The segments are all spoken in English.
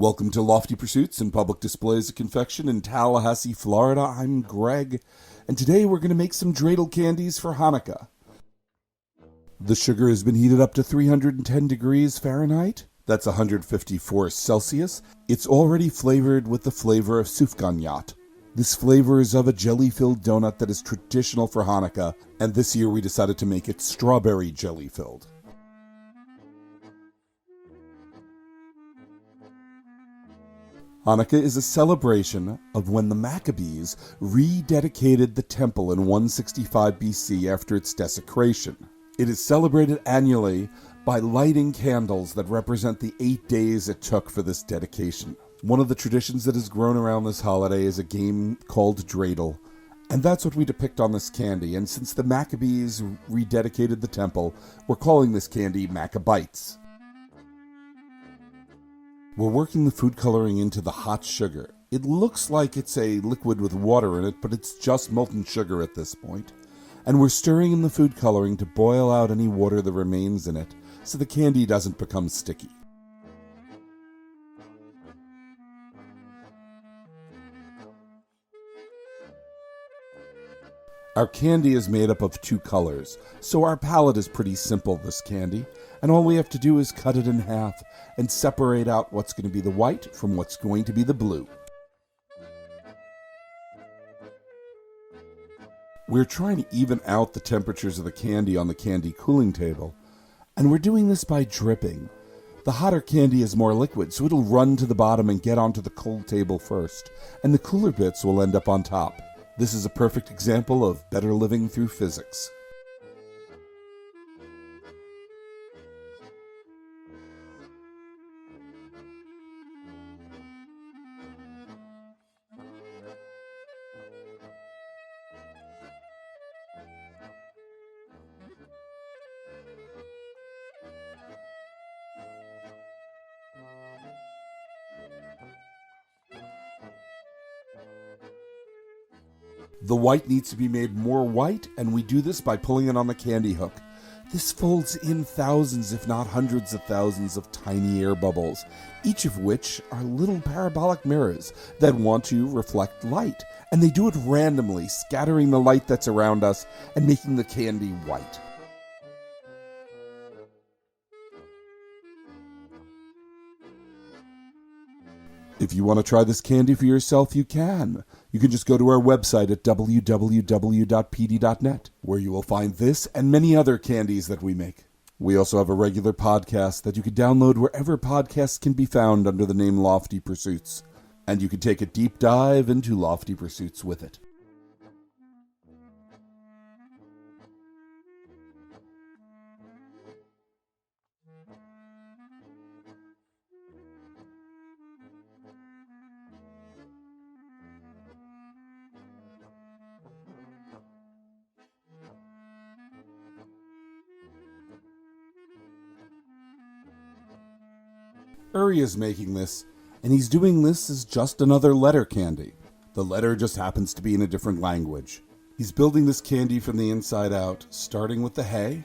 Welcome to Lofty Pursuits and Public Displays of Confection in Tallahassee, Florida. I'm Greg, and today we're going to make some Dreidel candies for Hanukkah. The sugar has been heated up to 310 degrees Fahrenheit. That's 154 Celsius. It's already flavored with the flavor of Sufganiyot. This flavor is of a jelly-filled donut that is traditional for Hanukkah, and this year we decided to make it strawberry jelly-filled. Hanukkah is a celebration of when the Maccabees rededicated the temple in 165 BC after its desecration. It is celebrated annually by lighting candles that represent the 8 days it took for this dedication. One of the traditions that has grown around this holiday is a game called Dreidel, and that's what we depict on this candy. And since the Maccabees rededicated the temple, we're calling this candy Maccabites. We're working the food coloring into the hot sugar. It looks like it's a liquid with water in it, but it's just molten sugar at this point. And we're stirring in the food coloring to boil out any water that remains in it, so the candy doesn't become sticky. Our candy is made up of 2 colors, so our palette is pretty simple, this candy, and all we have to do is cut it in half and separate out what's going to be the white from what's going to be the blue. We're trying to even out the temperatures of the candy on the candy cooling table, and we're doing this by dripping. The hotter candy is more liquid, so it'll run to the bottom and get onto the cold table first, and the cooler bits will end up on top. This is a perfect example of better living through physics. The white needs to be made more white, and we do this by pulling it on the candy hook. This folds in thousands, if not hundreds of thousands of tiny air bubbles, each of which are little parabolic mirrors that want to reflect light. And they do it randomly, scattering the light that's around us and making the candy white. If you want to try this candy for yourself, you can. You can just go to our website at www.pd.net, where you will find this and many other candies that we make. We also have a regular podcast that you can download wherever podcasts can be found under the name Lofty Pursuits, and you can take a deep dive into Lofty Pursuits with it. Uri is making this, and he's doing this as just another letter candy. The letter just happens to be in a different language. He's building this candy from the inside out, starting with the hay.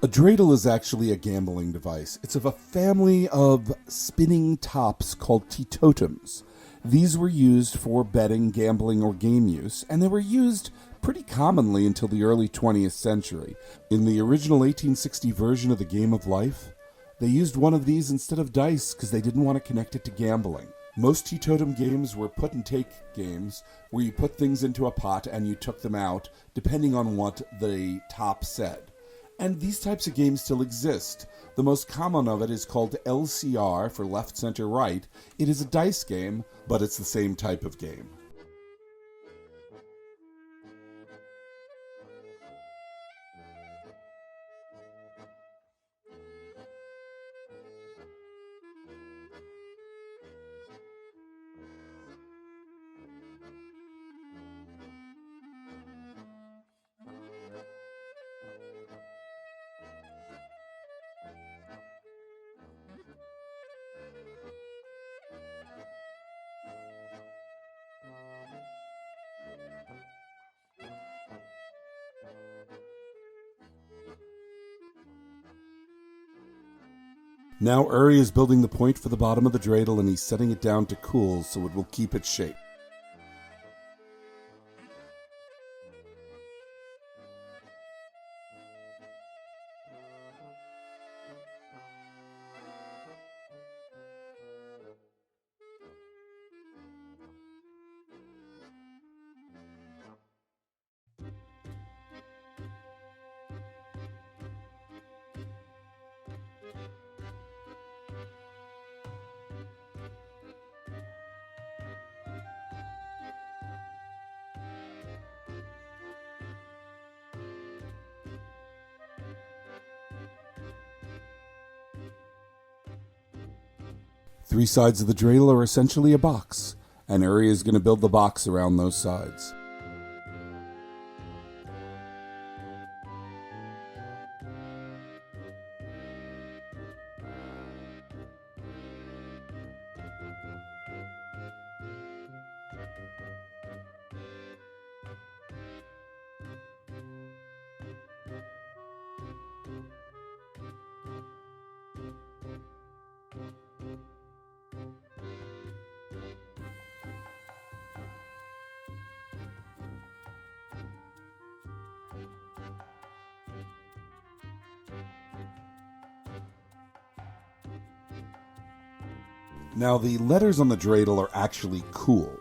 A dreidel is actually a gambling device. It's of a family of spinning tops called teetotems. These were used for betting, gambling, or game use, and they were used pretty commonly until the early 20th century. In the original 1860 version of the Game of Life, they used one of these instead of dice because they didn't want to connect it to gambling. Most teetotem games were put-and-take games, where you put things into a pot and you took them out, depending on what the top said. And these types of games still exist. The most common of it is called LCR, for left, center, right. It is a dice game, but it's the same type of game. Now Uri is building the point for the bottom of the dreidel, and he's setting it down to cool so it will keep its shape. Three sides of the dreidel are essentially a box, and Uri is going to build the box around those sides. Now, the letters on the dreidel are actually cool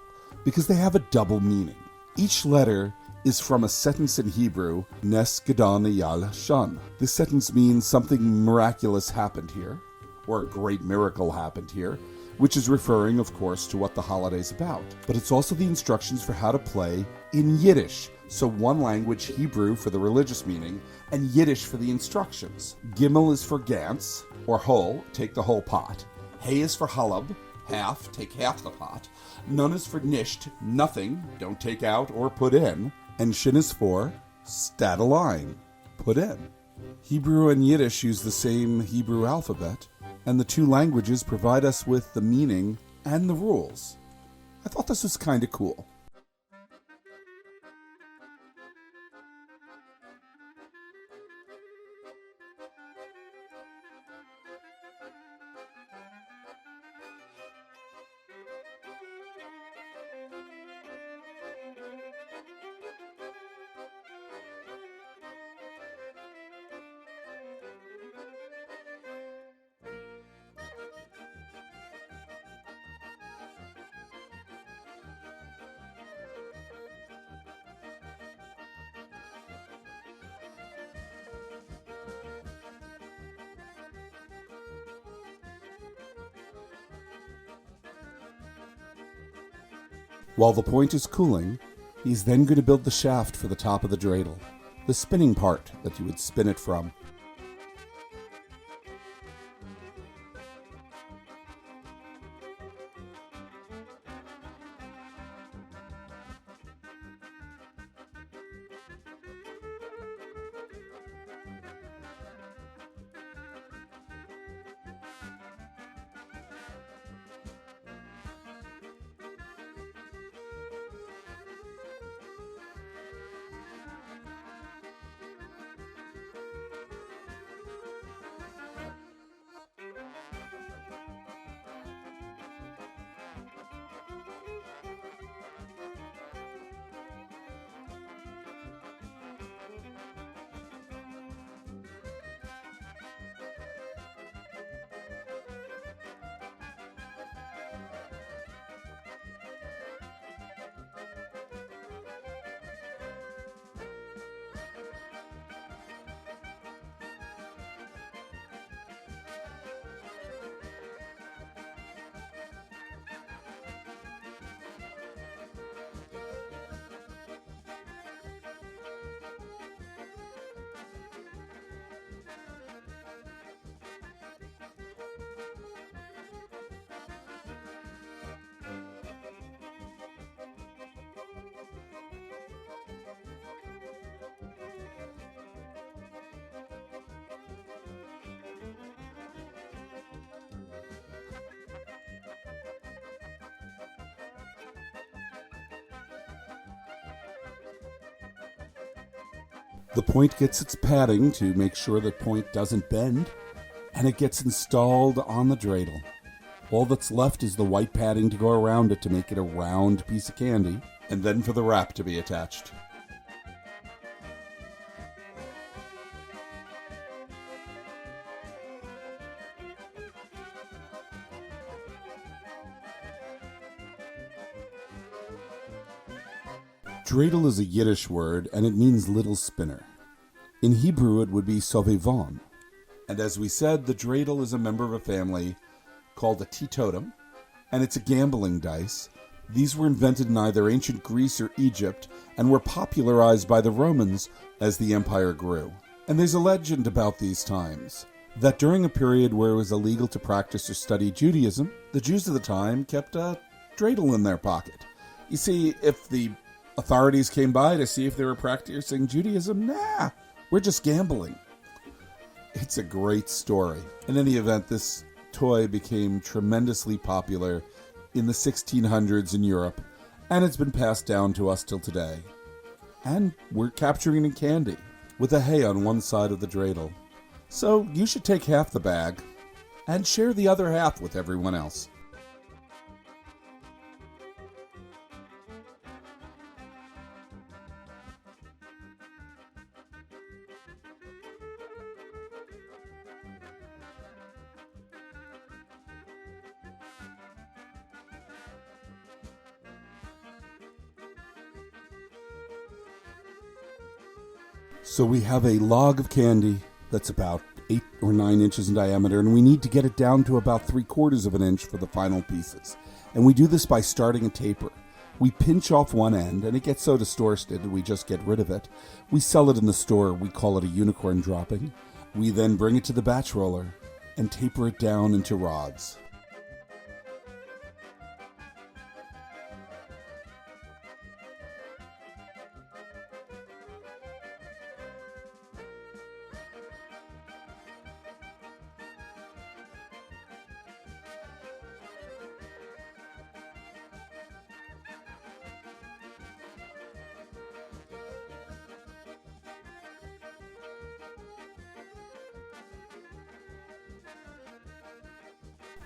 because they have a double meaning. Each letter is from a sentence in Hebrew, Nes Gadan Eyal Shan. This sentence means something miraculous happened here, or a great miracle happened here, which is referring, of course, to what the holiday's about. But it's also the instructions for how to play in Yiddish. So one language, Hebrew for the religious meaning, and Yiddish for the instructions. Gimel is for Gantz, or whole, take the whole pot. Hay is for halab, half, take half the pot. Nun is for nisht, nothing, don't take out or put in. And shin is for stat a line, put in. Hebrew and Yiddish use the same Hebrew alphabet, and the two languages provide us with the meaning and the rules. I thought this was kind of cool. While the point is cooling, he's then going to build the shaft for the top of the dreidel, the spinning part that you would spin it from. The point gets its padding to make sure the point doesn't bend, and it gets installed on the dreidel. All that's left is the white padding to go around it to make it a round piece of candy, and then for the wrap to be attached. Dreidel is a Yiddish word, and it means little spinner. In Hebrew, it would be sovevon. And as we said, the dreidel is a member of a family called a teetotum, and it's a gambling dice. These were invented in either ancient Greece or Egypt, and were popularized by the Romans as the empire grew. And there's a legend about these times, that during a period where it was illegal to practice or study Judaism, the Jews of the time kept a dreidel in their pocket. You see, if the authorities came by to see if they were practicing Judaism, nah, we're just gambling. It's a great story. In any event, this toy became tremendously popular in the 1600s in Europe, and it's been passed down to us till today. And we're capturing it in candy, with a hay on one side of the dreidel. So you should take half the bag, and share the other half with everyone else. So we have a log of candy that's about 8 or 9 inches in diameter, and we need to get it down to about 3/4 of an inch for the final pieces. And we do this by starting a taper. We pinch off one end, and it gets so distorted we just get rid of it. We sell it in the store. We call it a unicorn dropping. We then bring it to the batch roller and taper it down into rods.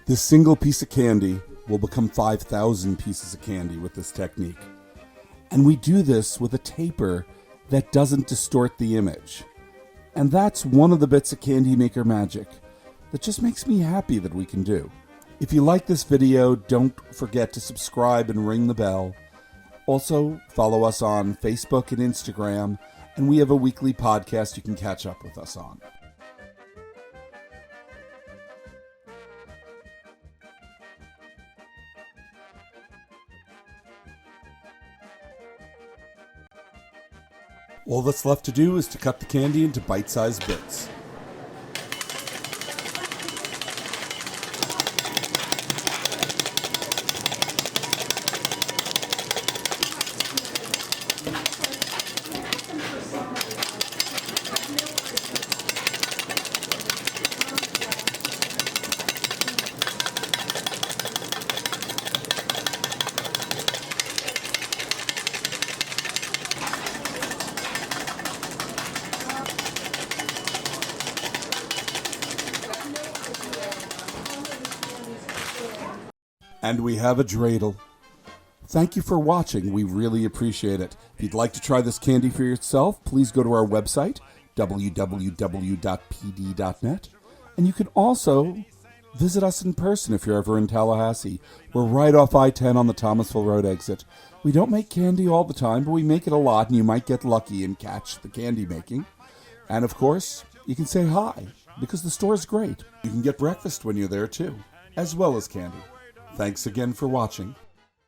This single piece of candy will become 5,000 pieces of candy with this technique. And we do this with a taper that doesn't distort the image. And that's one of the bits of candy maker magic that just makes me happy that we can do. If you like this video, don't forget to subscribe and ring the bell. Also, follow us on Facebook and Instagram, and we have a weekly podcast you can catch up with us on. All that's left to do is to cut the candy into bite-sized bits. And we have a dreidel. Thank you for watching. We really appreciate it. If you'd like to try this candy for yourself, please go to our website, www.pd.net. And you can also visit us in person if you're ever in Tallahassee. We're right off I-10 on the Thomasville Road exit. We don't make candy all the time, but we make it a lot, and you might get lucky and catch the candy making. And of course, you can say hi, because the store is great. You can get breakfast when you're there too, as well as candy. Thanks again for watching.